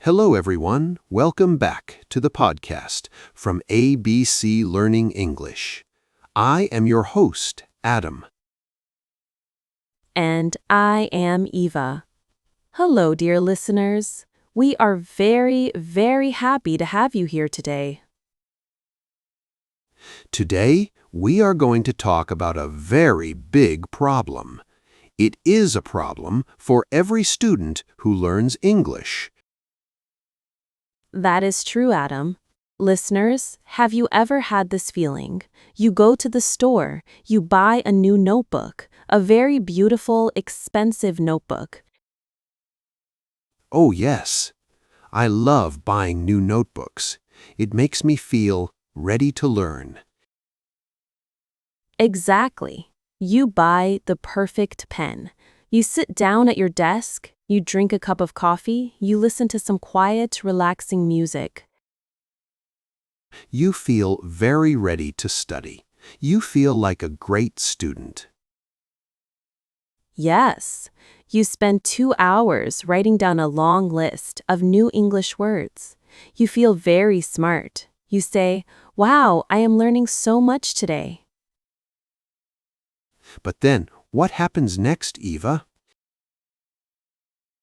Hello, everyone. Welcome back to the podcast from ABC Learning English. I am your host, Adam. And I am Eva. Hello, dear listeners. We are very, very happy to have you here today. Today, we are going to talk about a very big problem. It is a problem for every student who learns English. That is true, Adam. Listeners, have you ever had this feeling? You go to the store, you buy a new notebook, a very beautiful, expensive notebook. Oh, yes. I love buying new notebooks. It makes me feel ready to learn. Exactly. You buy the perfect pen. You sit down at your desk, you drink a cup of coffee, you listen to some quiet, relaxing music. You feel very ready to study. You feel like a great student. Yes, you spend 2 hours writing down a long list of new English words. You feel very smart. You say, "Wow, I am learning so much today." But then, what happens next, Eva?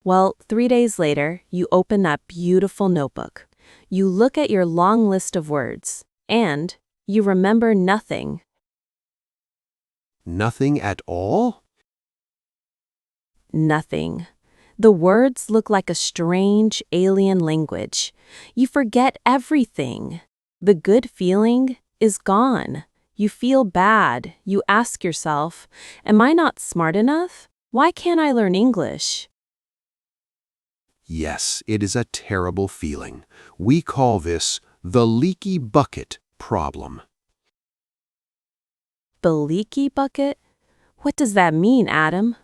Well, 3 days later, you open that beautiful notebook. You look at your long list of words, and you remember nothing. Nothing at all? Nothing. The words look like a strange alien language. You forget everything. The good feeling is gone. You feel bad. You ask yourself, am I not smart enough? Why can't I learn English? Yes, it is a terrible feeling. We call this the leaky bucket problem. The leaky bucket? What does that mean, Adam?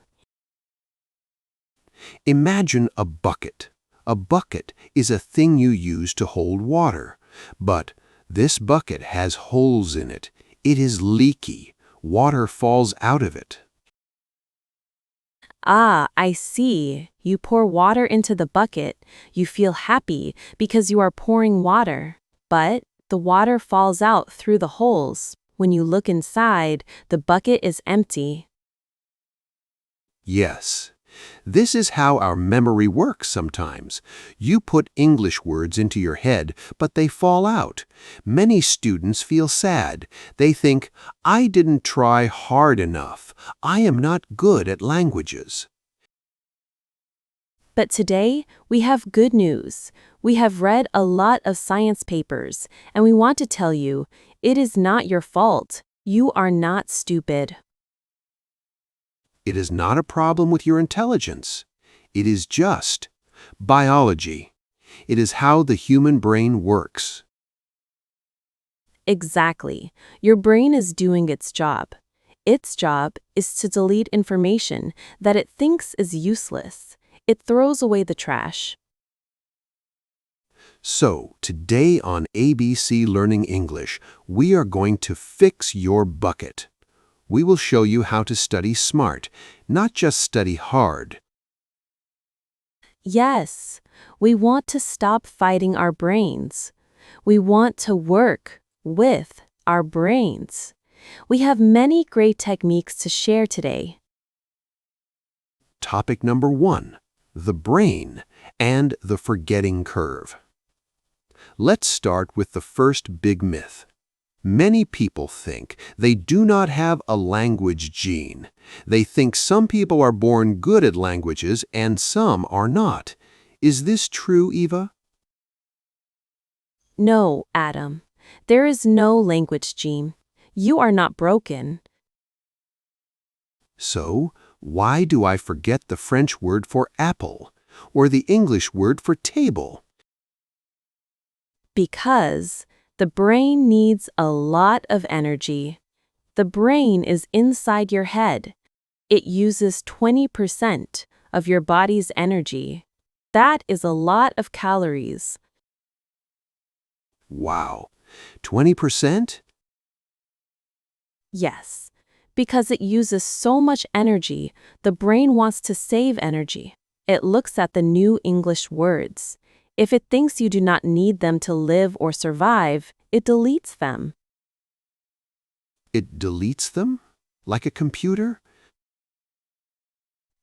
Imagine a bucket. A bucket is a thing you use to hold water. But this bucket has holes in it. It is leaky. Water falls out of it. Ah, I see. You pour water into the bucket. You feel happy because you are pouring water. But the water falls out through the holes. When you look inside, the bucket is empty. Yes. This is how our memory works sometimes. You put English words into your head, but they fall out. Many students feel sad. They think, I didn't try hard enough. I am not good at languages. But today, we have good news. We have read a lot of science papers, and we want to tell you, it is not your fault. You are not stupid. It is not a problem with your intelligence. It is just biology. It is how the human brain works. Exactly. Your brain is doing its job. Its job is to delete information that it thinks is useless. It throws away the trash. So, today on ABC Learning English, we are going to fix your bucket. We will show you how to study smart, not just study hard. Yes, we want to stop fighting our brains. We want to work with our brains. We have many great techniques to share today. Topic number 1, the brain and the forgetting curve. Let's start with the first big myth. Many people think they do not have a language gene. They think some people are born good at languages and some are not. Is this true, Eva? No, Adam. There is no language gene. You are not broken. So, why do I forget the French word for apple or the English word for table? Because the brain needs a lot of energy. The brain is inside your head. It uses 20% of your body's energy. That is a lot of calories. Wow, 20%? Yes, because it uses so much energy, the brain wants to save energy. It looks at the new English words. If it thinks you do not need them to live or survive, it deletes them. It deletes them? Like a computer?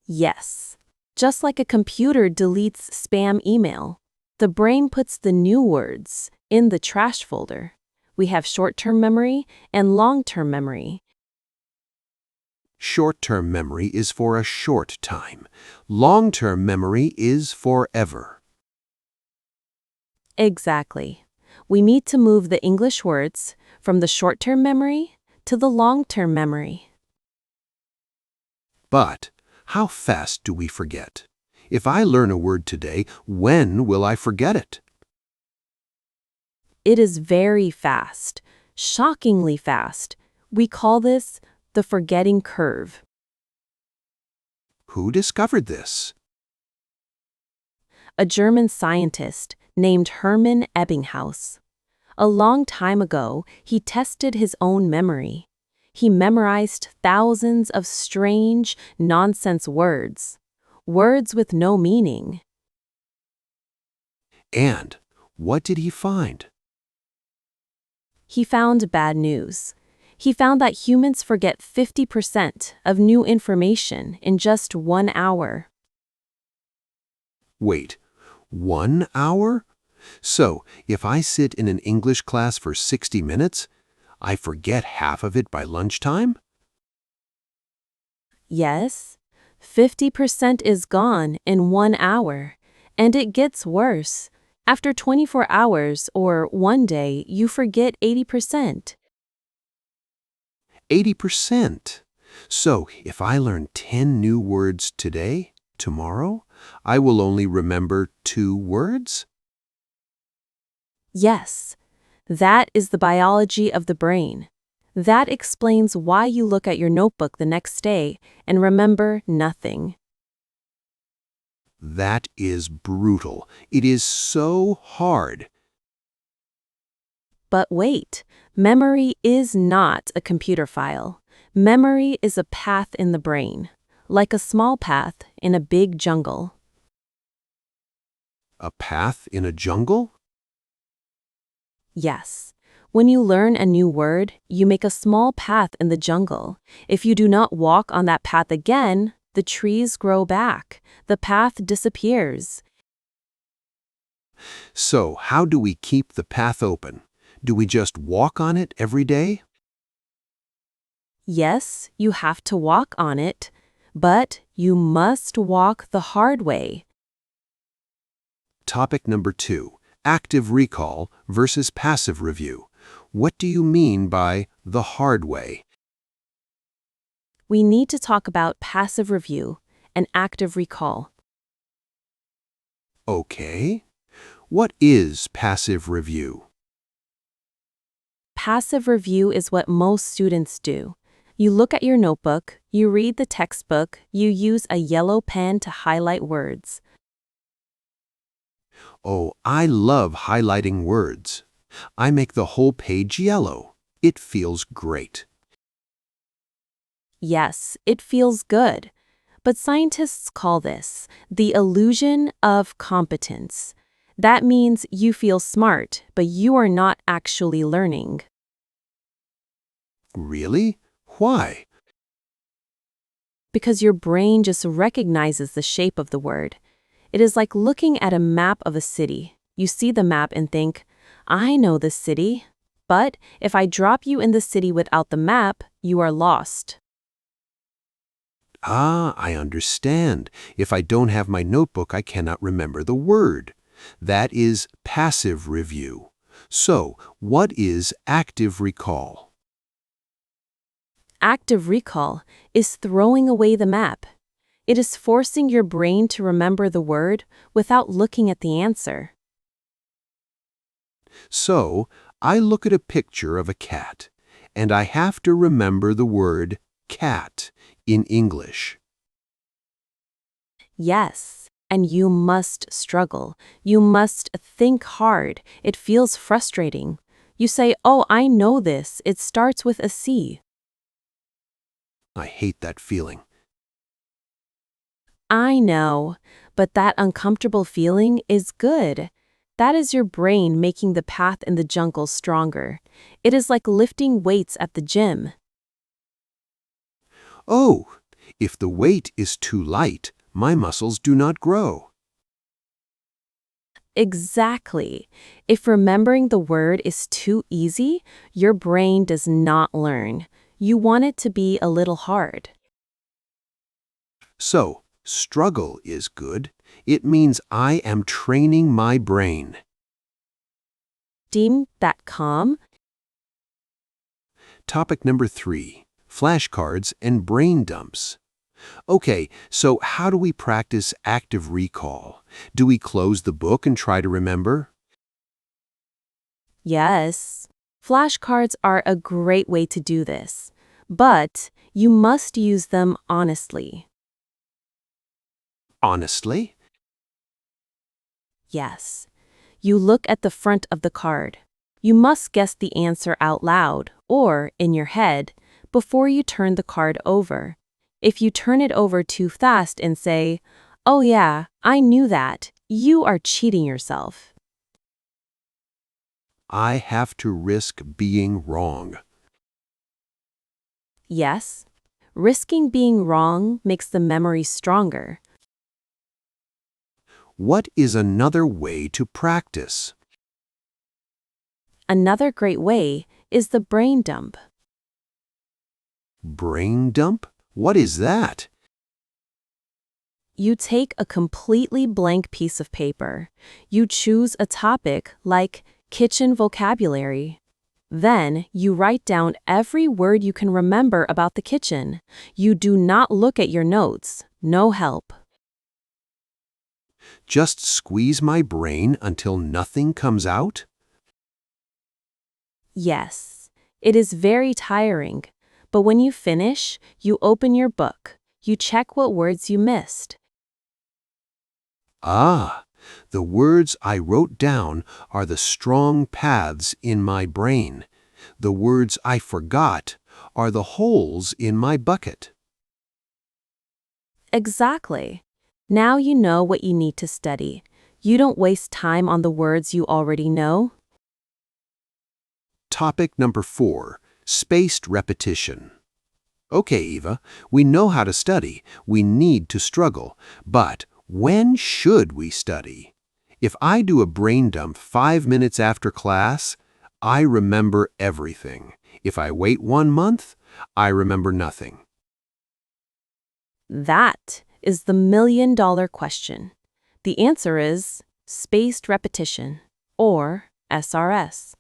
Yes. Just like a computer deletes spam email, the brain puts the new words in the trash folder. We have short-term memory and long-term memory. Short-term memory is for a short time. Long-term memory is forever. Exactly. We need to move the English words from the short-term memory to the long-term memory. But how fast do we forget? If I learn a word today, when will I forget it? It is very fast, shockingly fast. We call this the forgetting curve. Who discovered this? A German scientist named Hermann Ebbinghaus. A long time ago, he tested his own memory. He memorized thousands of strange, nonsense words. Words with no meaning. And what did he find? He found bad news. He found that humans forget 50% of new information in just 1 hour. Wait, 1 hour? So, if I sit in an English class for 60 minutes, I forget half of it by lunchtime? Yes, 50% is gone in 1 hour. And it gets worse. After 24 hours or 1 day, you forget 80%. 80%. So, if I learn 10 new words today, tomorrow, I will only remember 2 words? Yes, that is the biology of the brain. That explains why you look at your notebook the next day and remember nothing. That is brutal. It is so hard. But wait, memory is not a computer file. Memory is a path in the brain, like a small path in a big jungle. A path in a jungle? Yes. When you learn a new word, you make a small path in the jungle. If you do not walk on that path again, the trees grow back. The path disappears. So, how do we keep the path open? Do we just walk on it every day? Yes, you have to walk on it, but you must walk the hard way. Topic number 2, active recall versus passive review. What do you mean by the hard way? We need to talk about passive review and active recall. Okay. What is passive review? Passive review is what most students do. You look at your notebook, you read the textbook, you use a yellow pen to highlight words. Oh, I love highlighting words. I make the whole page yellow. It feels great. Yes, it feels good. But scientists call this the illusion of competence. That means you feel smart, but you are not actually learning. Really? Why? Because your brain just recognizes the shape of the word. It is like looking at a map of a city. You see the map and think, I know this city. But if I drop you in the city without the map, you are lost. Ah, I understand. If I don't have my notebook, I cannot remember the word. That is passive review. So, what is active recall? Active recall is throwing away the map. It is forcing your brain to remember the word without looking at the answer. So, I look at a picture of a cat, and I have to remember the word cat in English. Yes, and you must struggle. You must think hard. It feels frustrating. You say, oh, I know this. It starts with a C. I hate that feeling. I know, but that uncomfortable feeling is good. That is your brain making the path in the jungle stronger. It is like lifting weights at the gym. Oh, if the weight is too light, my muscles do not grow. Exactly. If remembering the word is too easy, your brain does not learn. You want it to be a little hard. So, struggle is good. It means I am training my brain. Deem that calm. Topic number 3, flashcards and brain dumps. Okay, so how do we practice active recall? Do we close the book and try to remember? Yes. Flashcards are a great way to do this, but you must use them honestly. Honestly? Yes. You look at the front of the card. You must guess the answer out loud, or in your head, before you turn the card over. If you turn it over too fast and say, "Oh yeah, I knew that," you are cheating yourself. I have to risk being wrong. Yes. Risking being wrong makes the memory stronger. What is another way to practice? Another great way is the brain dump. Brain dump? What is that? You take a completely blank piece of paper. You choose a topic like kitchen vocabulary. Then you write down every word you can remember about the kitchen. You do not look at your notes. No help. Just squeeze my brain until nothing comes out? Yes, it is very tiring. But when you finish, you open your book. You check what words you missed. Ah, the words I wrote down are the strong paths in my brain. The words I forgot are the holes in my bucket. Exactly. Now you know what you need to study. You don't waste time on the words you already know. Topic number 4, spaced repetition. Okay, Eva, we know how to study. We need to struggle. But when should we study? If I do a brain dump 5 minutes after class, I remember everything. If I wait 1 month, I remember nothing. That is the million-dollar question. The answer is spaced repetition, or SRS.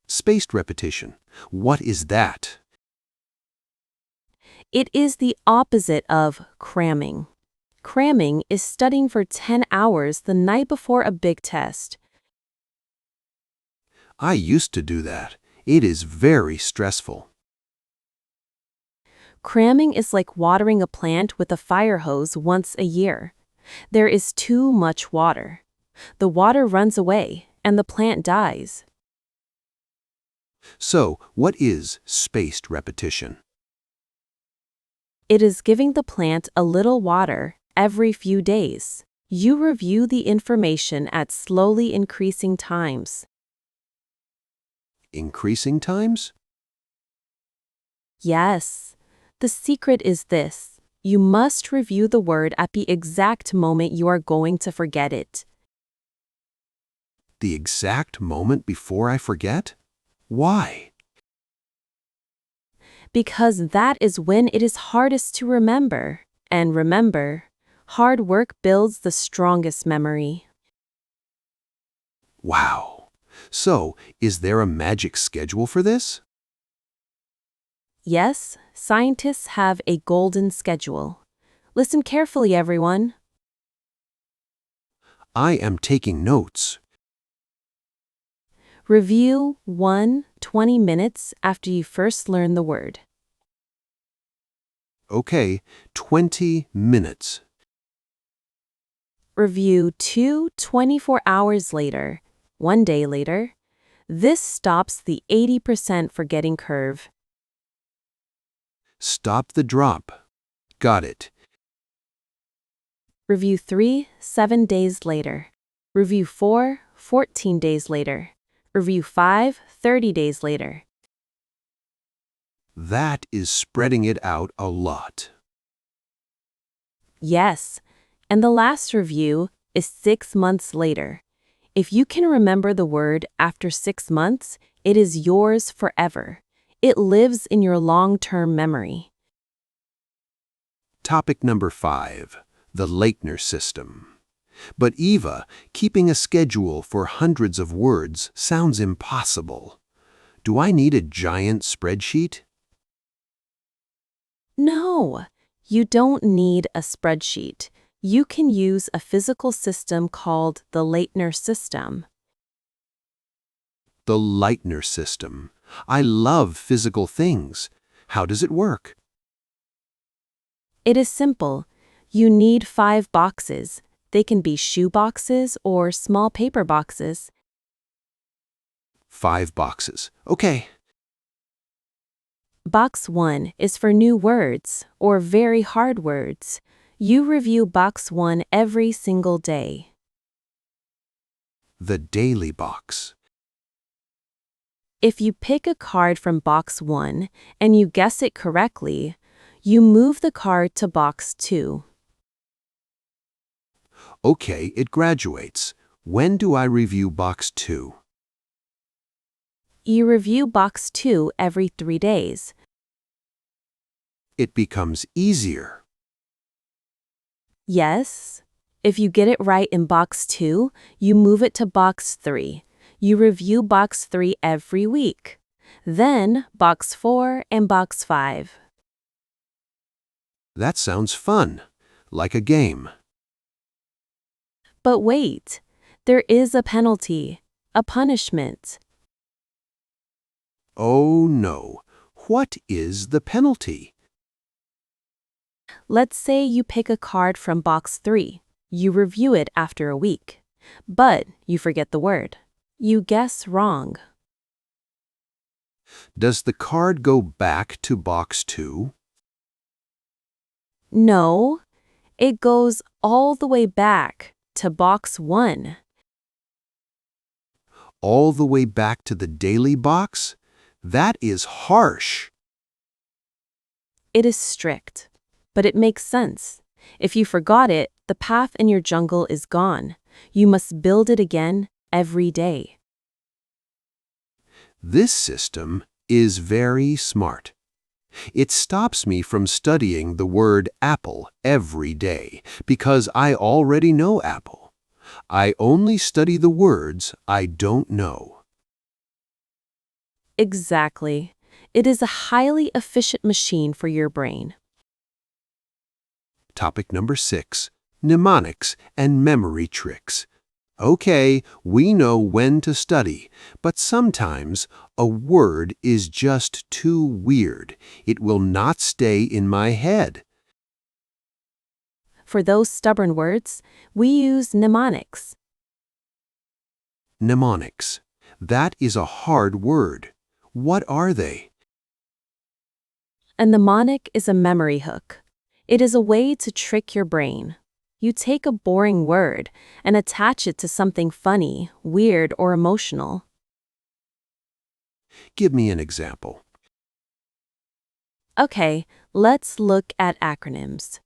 Spaced repetition. What is that? It is the opposite of cramming. Cramming is studying for 10 hours the night before a big test. I used to do that. It is very stressful. Cramming is like watering a plant with a fire hose once a year. There is too much water. The water runs away, and the plant dies. So, what is spaced repetition? It is giving the plant a little water every few days. You review the information at slowly increasing times. Increasing times? Yes. The secret is this. You must review the word at the exact moment you are going to forget it. The exact moment before I forget? Why? Because that is when it is hardest to remember. And remember, hard work builds the strongest memory. Wow. So, is there a magic schedule for this? Yes, scientists have a golden schedule. Listen carefully, everyone. I am taking notes. Review 1, 20 minutes after you first learn the word. Okay, 20 minutes. Review 2, 24 hours later, 1 day later. This stops the 80% forgetting curve. Stop the drop. Got it. Review 3, 7 days later. Review 4, 14 days later. Review 5, 30 days later. That is spreading it out a lot. Yes, and the last review is 6 months later. If you can remember the word after 6 months, it is yours forever. It lives in your long-term memory. Topic number 5, the Leitner system. But Eva, keeping a schedule for hundreds of words sounds impossible. Do I need a giant spreadsheet? No, you don't need a spreadsheet. You can use a physical system called the Leitner system. The Leitner system. I love physical things. How does it work? It is simple. You need 5 boxes. They can be shoe boxes or small paper boxes. 5 boxes. Okay. Box 1 is for new words or very hard words. You review box 1 every single day. The daily box. If you pick a card from box 1 and you guess it correctly, you move the card to box 2. Okay, it graduates. When do I review box 2? You review box 2 every 3 days. It becomes easier. Yes. If you get it right in box 2, you move it to box 3. You review box 3 every week. Then box 4 and box 5. That sounds fun, like a game. But wait, there is a penalty, a punishment. Oh no, what is the penalty? Let's say you pick a card from box 3. You review it after a week. But you forget the word. You guess wrong. Does the card go back to box 2? No, it goes all the way back to box 1. All the way back to the daily box? That is harsh. It is strict, but it makes sense. If you forgot it, the path in your jungle is gone. You must build it again every day. This system is very smart. It stops me from studying the word apple every day because I already know apple. I only study the words I don't know. Exactly. It is a highly efficient machine for your brain. Topic number 6, mnemonics and memory tricks. Okay, we know when to study, but sometimes a word is just too weird. It will not stay in my head. For those stubborn words, we use mnemonics. Mnemonics. That is a hard word. What are they? A mnemonic is a memory hook. It is a way to trick your brain. You take a boring word and attach it to something funny, weird, or emotional. Give me an example. Okay, let's look at acronyms.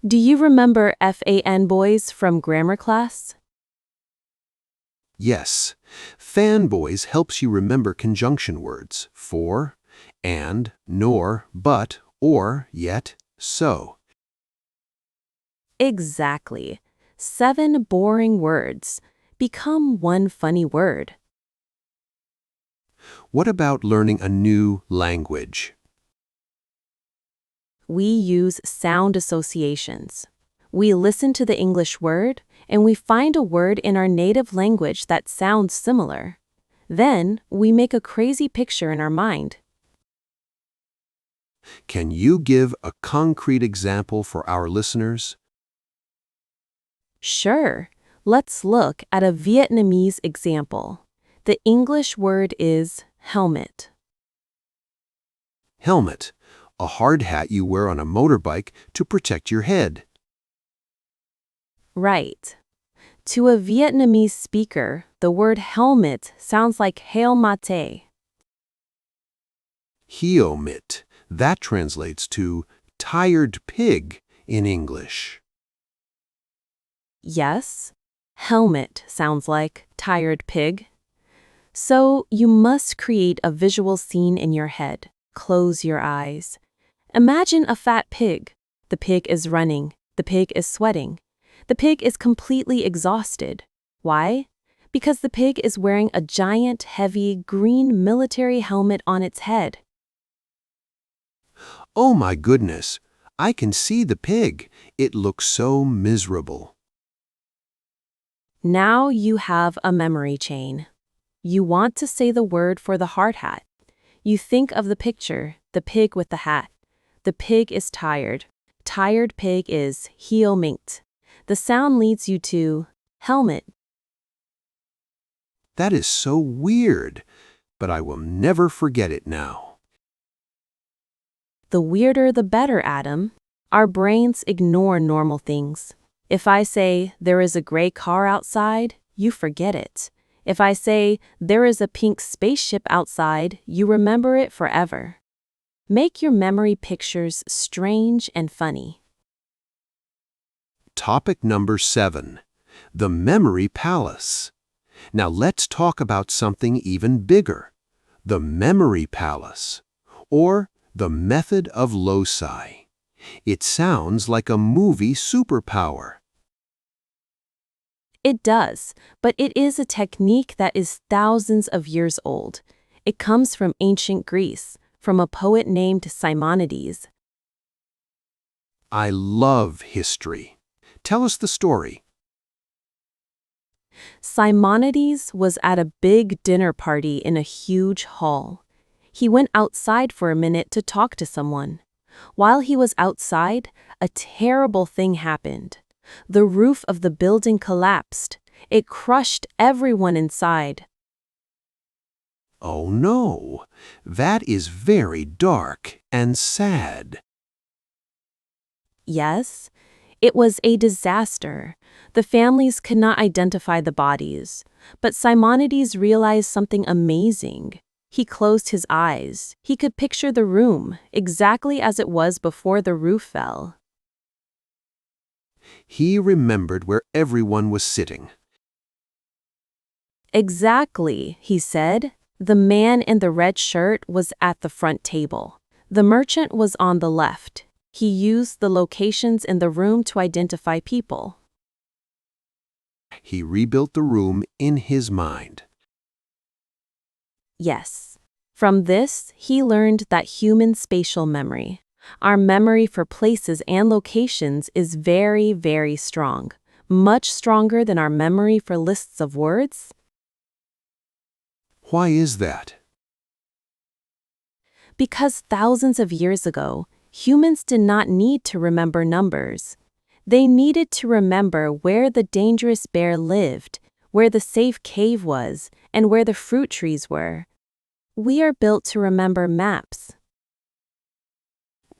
Do you remember FAN boys from grammar class? Yes, fanboys helps you remember conjunction words for, and, nor, but, or, yet, so. Exactly. 7 boring words become 1 funny word. What about learning a new language? We use sound associations. We listen to the English word, and we find a word in our native language that sounds similar. Then, we make a crazy picture in our mind. Can you give a concrete example for our listeners? Sure, let's look at a Vietnamese example. The English word is helmet. Helmet, a hard hat you wear on a motorbike to protect your head. Right. To a Vietnamese speaker, the word helmet sounds like hail mate. Hiomit. That translates to tired pig in English. Yes, helmet sounds like tired pig. So you must create a visual scene in your head. Close your eyes. Imagine a fat pig. The pig is running. The pig is sweating. The pig is completely exhausted. Why? Because the pig is wearing a giant, heavy, green military helmet on its head. Oh my goodness, I can see the pig. It looks so miserable. Now you have a memory chain. You want to say the word for the hard hat. You think of the picture, the pig with the hat. The pig is tired. Tired pig is hiomint. The sound leads you to helmet. That is so weird, but I will never forget it now. The weirder the better, Adam. Our brains ignore normal things. If I say, there is a gray car outside, you forget it. If I say, there is a pink spaceship outside, you remember it forever. Make your memory pictures strange and funny. Topic number 7. The Memory Palace. Now let's talk about something even bigger. The Memory Palace, or the method of Loci. It sounds like a movie superpower. It does, but it is a technique that is thousands of years old. It comes from ancient Greece, from a poet named Simonides. I love history. Tell us the story. Simonides was at a big dinner party in a huge hall. He went outside for a minute to talk to someone. While he was outside, a terrible thing happened. The roof of the building collapsed. It crushed everyone inside. Oh no, that is very dark and sad. Yes, it was a disaster. The families could not identify the bodies. But Simonides realized something amazing. He closed his eyes. He could picture the room, exactly as it was before the roof fell. He remembered where everyone was sitting. Exactly, he said. The man in the red shirt was at the front table. The merchant was on the left. He used the locations in the room to identify people. He rebuilt the room in his mind. Yes. From this, he learned that human spatial memory, our memory for places and locations, is very, very strong. Much stronger than our memory for lists of words. Why is that? Because thousands of years ago, humans did not need to remember numbers. They needed to remember where the dangerous bear lived, where the safe cave was, and where the fruit trees were. We are built to remember maps.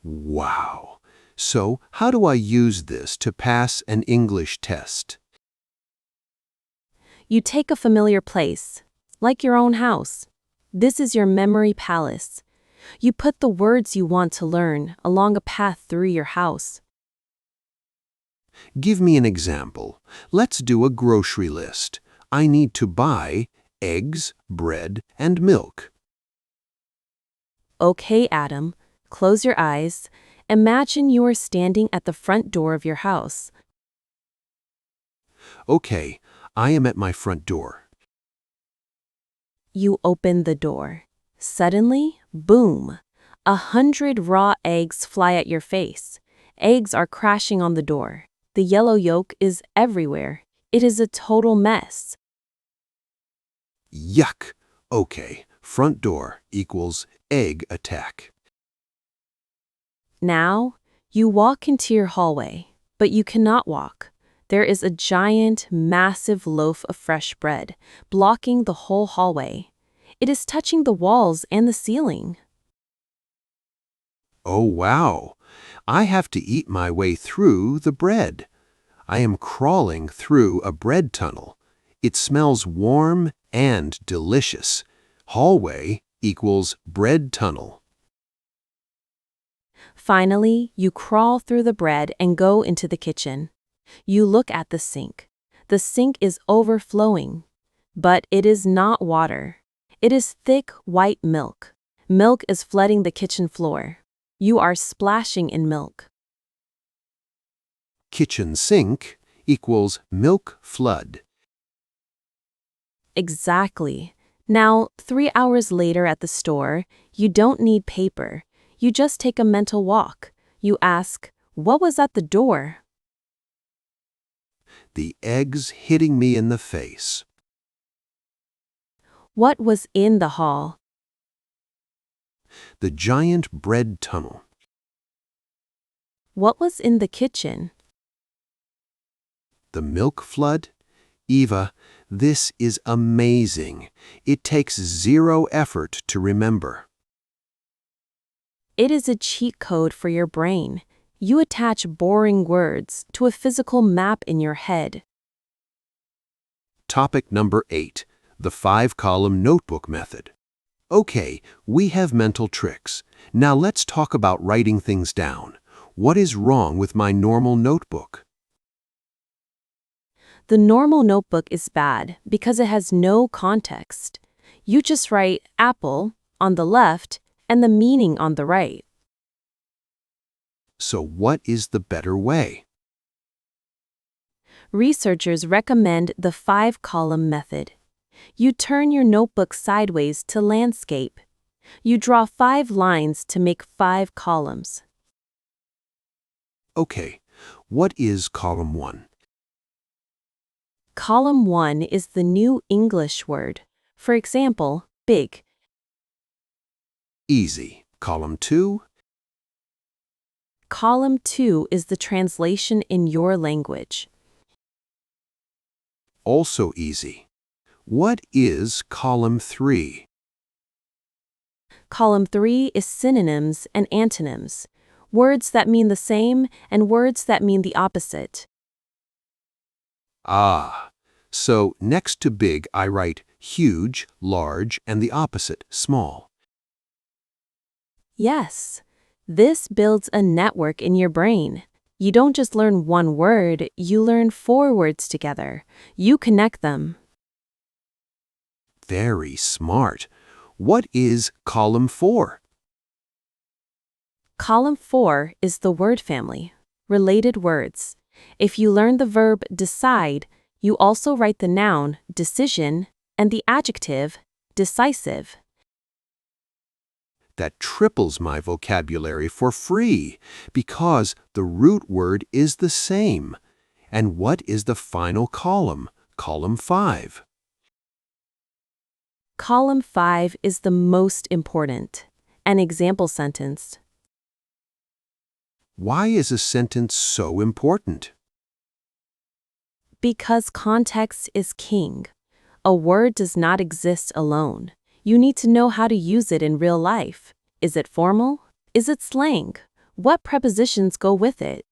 Wow. So, how do I use this to pass an English test? You take a familiar place, like your own house. This is your memory palace. You put the words you want to learn along a path through your house. Give me an example. Let's do a grocery list. I need to buy eggs, bread, and milk. Okay, Adam, close your eyes. Imagine you are standing at the front door of your house. Okay, I am at my front door. You open the door. Suddenly, boom! 100 raw eggs fly at your face. Eggs are crashing on the door. The yellow yolk is everywhere. It is a total mess. Yuck! Okay, front door equals egg attack. Now, you walk into your hallway, but you cannot walk. There is a giant, massive loaf of fresh bread, blocking the whole hallway. It is touching the walls and the ceiling. Oh wow! I have to eat my way through the bread. I am crawling through a bread tunnel. It smells warm and delicious. Hallway equals bread tunnel. Finally, you crawl through the bread and go into the kitchen. You look at the sink. The sink is overflowing. But it is not water. It is thick white milk. Milk is flooding the kitchen floor. You are splashing in milk. Kitchen sink equals milk flood. Exactly. Now, 3 hours later at the store, you don't need paper. You just take a mental walk. You ask, what was at the door? The eggs hitting me in the face. What was in the hall? The giant bread tunnel. What was in the kitchen? The milk flood? Eva, this is amazing. It takes 0 effort to remember. It is a cheat code for your brain. You attach boring words to a physical map in your head. Topic number 8, the 5-column notebook method. Okay, we have mental tricks. Now let's talk about writing things down. What is wrong with my normal notebook? The normal notebook is bad because it has no context. You just write apple on the left and the meaning on the right. So what is the better way? Researchers recommend the 5-column method. You turn your notebook sideways to landscape. You draw 5 lines to make 5 columns. Okay, what is column 1? Column 1 is the new English word. For example, big. Easy. Column 2? Column 2 is the translation in your language. Also easy. What is column 3? Column 3 is synonyms and antonyms, words that mean the same and words that mean the opposite. Ah, so next to big I write huge, large, and the opposite, small. Yes, this builds a network in your brain. You don't just learn one word, you learn 4 words together. You connect them. Very smart. What is column 4? Column 4 is the word family, related words. If you learn the verb decide, you also write the noun decision and the adjective decisive. That triples my vocabulary for free because the root word is the same. And what is the final column? Column 5. Column 5 is the most important. An example sentence. Why is a sentence so important? Because context is king. A word does not exist alone. You need to know how to use it in real life. Is it formal? Is it slang? What prepositions go with it?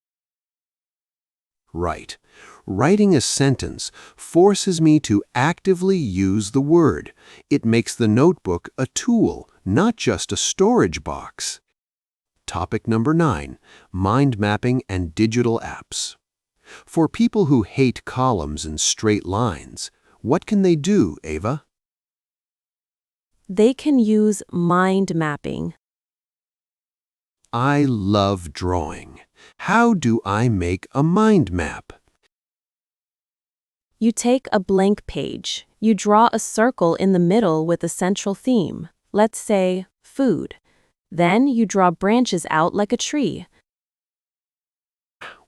Right. Writing a sentence forces me to actively use the word. It makes the notebook a tool, not just a storage box. Topic number 9, mind mapping and digital apps. For people who hate columns and straight lines, what can they do, Ava? They can use mind mapping. I love drawing. How do I make a mind map? You take a blank page. You draw a circle in the middle with a central theme. Let's say, food. Then you draw branches out like a tree.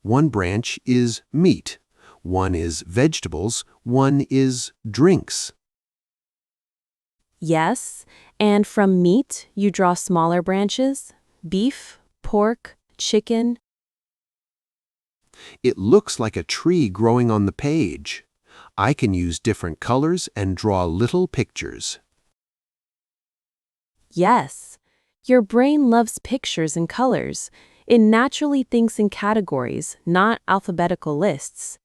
One branch is meat, one is vegetables, one is drinks. Yes, and from meat, you draw smaller branches. Beef, pork, chicken. It looks like a tree growing on the page. I can use different colors and draw little pictures. Yes, your brain loves pictures and colors. It naturally thinks in categories, not alphabetical lists.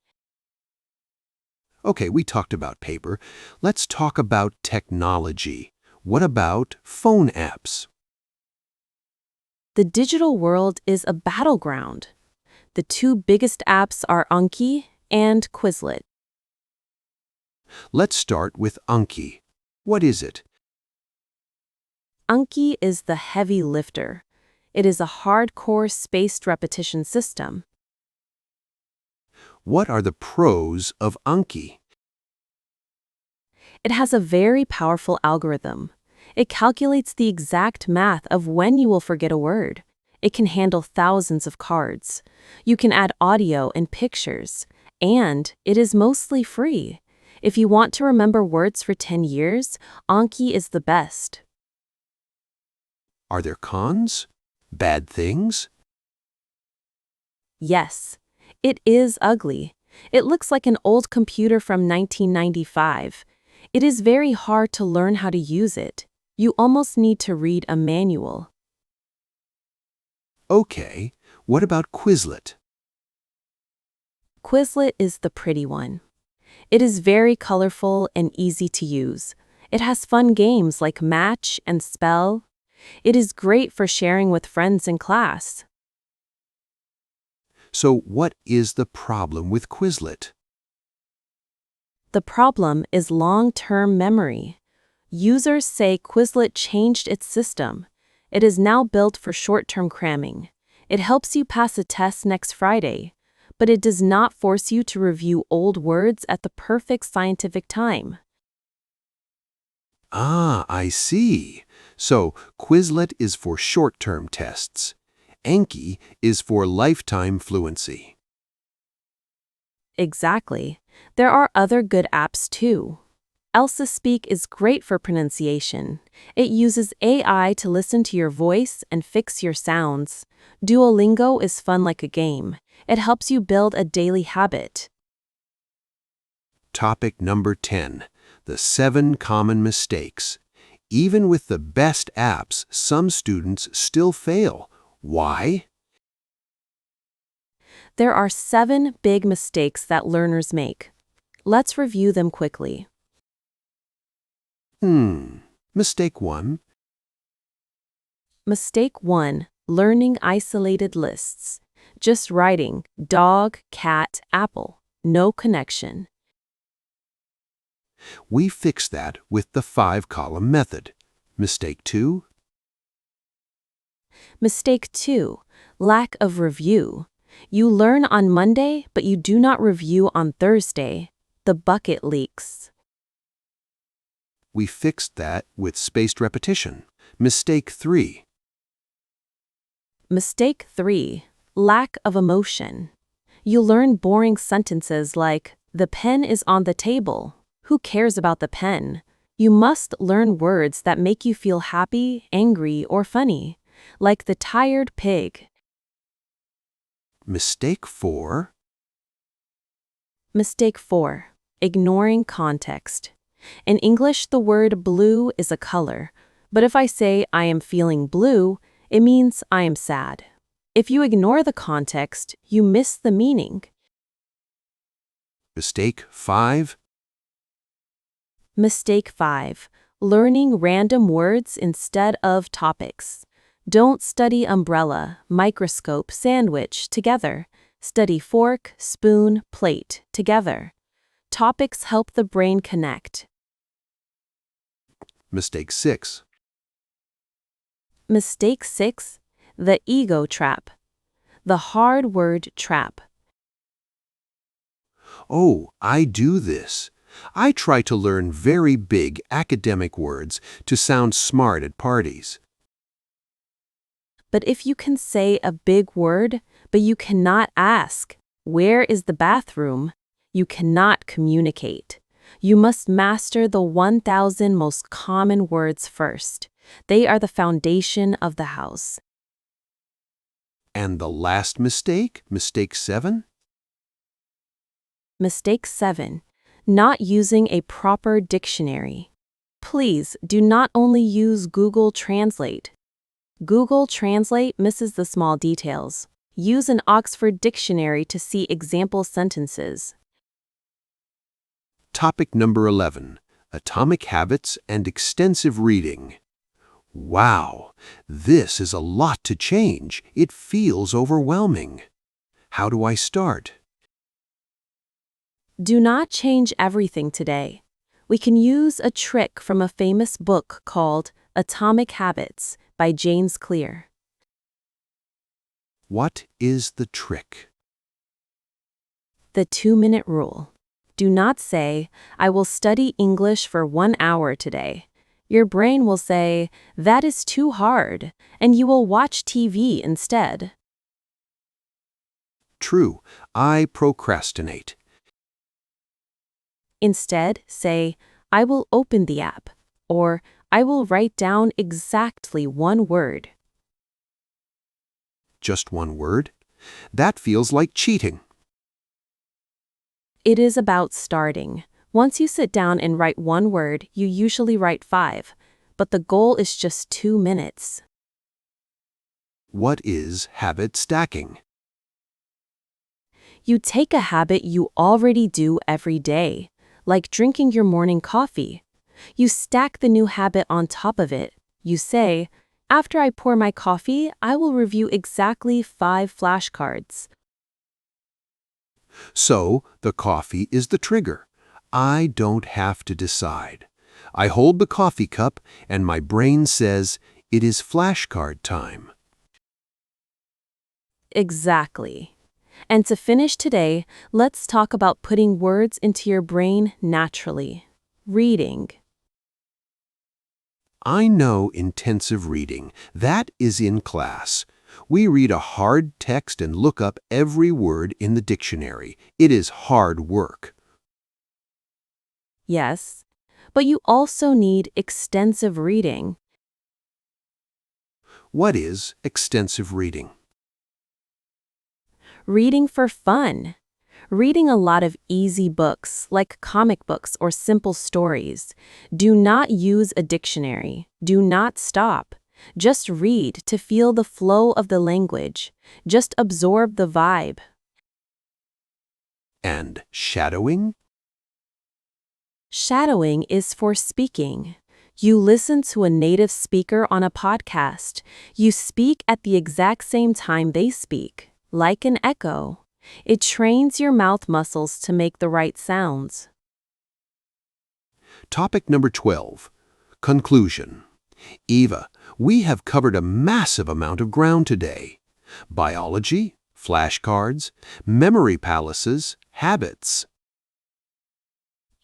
Okay, we talked about paper. Let's talk about technology. What about phone apps? The digital world is a battleground. The two biggest apps are Anki and Quizlet. Let's start with Anki. What is it? Anki is the heavy lifter. It is a hardcore spaced repetition system. What are the pros of Anki? It has a very powerful algorithm. It calculates the exact math of when you will forget a word. It can handle thousands of cards. You can add audio and pictures. And it is mostly free. If you want to remember words for 10 years, Anki is the best. Are there cons? Bad things? Yes, it is ugly. It looks like an old computer from 1995. It is very hard to learn how to use it. You almost need to read a manual. Okay, what about Quizlet? Quizlet is the pretty one. It is very colorful and easy to use. It has fun games like Match and Spell. It is great for sharing with friends in class. So what is the problem with Quizlet? The problem is long-term memory. Users say Quizlet changed its system. It is now built for short-term cramming. It helps you pass a test next Friday, but it does not force you to review old words at the perfect scientific time. Ah, I see. So Quizlet is for short-term tests. Anki is for lifetime fluency. Exactly. There are other good apps too. Elsa Speak is great for pronunciation. It uses AI to listen to your voice and fix your sounds. Duolingo is fun like a game. It helps you build a daily habit. Topic number 10. The 7 common mistakes. Even with the best apps, some students still fail. Why? There are 7 big mistakes that learners make. Let's review them quickly. Mistake 1. Mistake 1. Learning isolated lists. Just writing dog, cat, apple. No connection. We fix that with the 5-column method. Mistake 2. Mistake 2. Lack of review. You learn on Monday, but you do not review on Thursday. The bucket leaks. We fixed that with spaced repetition. Mistake 3. Mistake 3. Lack of emotion. You learn boring sentences like, the pen is on the table. Who cares about the pen? You must learn words that make you feel happy, angry, or funny, like the tired pig. Mistake 4. Mistake 4. Ignoring context. In English, the word blue is a color, but if I say I am feeling blue, it means I am sad. If you ignore the context, you miss the meaning. Mistake 5. Mistake 5. Learning random words instead of topics. Don't study umbrella, microscope, sandwich together. Study fork, spoon, plate together. Topics help the brain connect. Mistake 6. Mistake 6. The ego trap. The hard word trap. Oh, I do this. I try to learn very big academic words to sound smart at parties. But if you can say a big word, but you cannot ask, where is the bathroom? You cannot communicate. You must master the 1,000 most common words first. They are the foundation of the house. And the last mistake, mistake 7? Mistake 7. Not using a proper dictionary. Please do not only use Google Translate. Google Translate misses the small details. Use an Oxford dictionary to see example sentences. Topic number 11. Atomic habits and extensive reading. Wow, this is a lot to change. It feels overwhelming. How do I start? Do not change everything today. We can use a trick from a famous book called Atomic Habits by James Clear. What is the trick? The 2-minute rule. Do not say, I will study English for 1 hour today. Your brain will say, that is too hard, and you will watch TV instead. True, I procrastinate. Instead, say, I will open the app, or I will write down exactly 1 word. Just 1 word? That feels like cheating. It is about starting. Once you sit down and write 1 word, you usually write 5, but the goal is just 2 minutes. What is habit stacking? You take a habit you already do every day, like drinking your morning coffee. You stack the new habit on top of it. You say, after I pour my coffee, I will review exactly 5 flashcards. So, the coffee is the trigger. I don't have to decide. I hold the coffee cup and my brain says, it is flashcard time. Exactly. And to finish today, let's talk about putting words into your brain naturally. Reading. I know intensive reading. That is in class. We read a hard text and look up every word in the dictionary. It is hard work. Yes, but you also need extensive reading. What is extensive reading? Reading for fun. Reading a lot of easy books, like comic books or simple stories. Do not use a dictionary. Do not stop. Just read to feel the flow of the language. Just absorb the vibe. And shadowing? Shadowing is for speaking. You listen to a native speaker on a podcast. You speak at the exact same time they speak, like an echo. It trains your mouth muscles to make the right sounds. Topic number 12. Conclusion. Eva, we have covered a massive amount of ground today. Biology, flashcards, memory palaces, habits.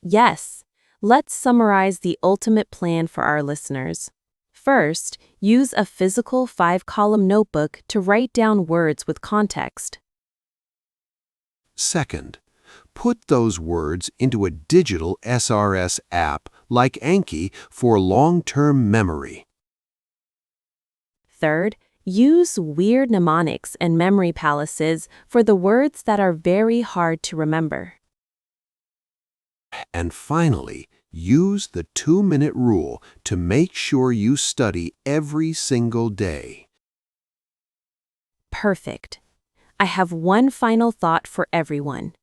Yes, let's summarize the ultimate plan for our listeners. First, use a physical 5-column notebook to write down words with context. Second, put those words into a digital SRS app like Anki for long-term memory. Third, use weird mnemonics and memory palaces for the words that are very hard to remember. And finally, use the 2-minute rule to make sure you study every single day. Perfect. I have one final thought for everyone.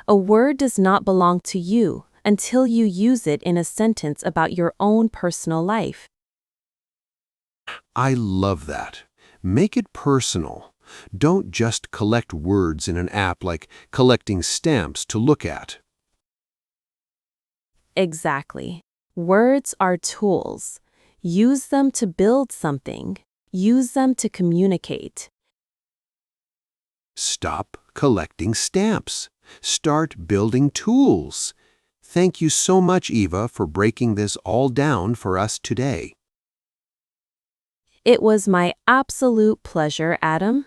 A word does not belong to you until you use it in a sentence about your own personal life. I love that. Make it personal. Don't just collect words in an app like collecting stamps to look at. Exactly. Words are tools. Use them to build something. Use them to communicate. Stop collecting stamps. Start building tools. Thank you so much, Eva, for breaking this all down for us today. It was my absolute pleasure, Adam.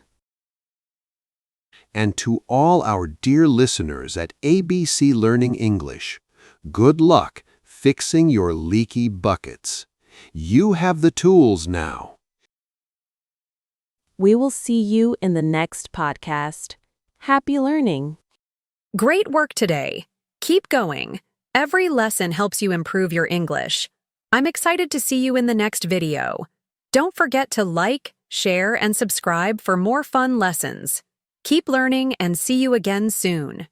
And to all our dear listeners at ABC Learning English, good luck fixing your leaky buckets. You have the tools now. We will see you in the next podcast. Happy learning! Great work today. Keep going. Every lesson helps you improve your English. I'm excited to see you in the next video. Don't forget to like, share, and subscribe for more fun lessons. Keep learning and see you again soon.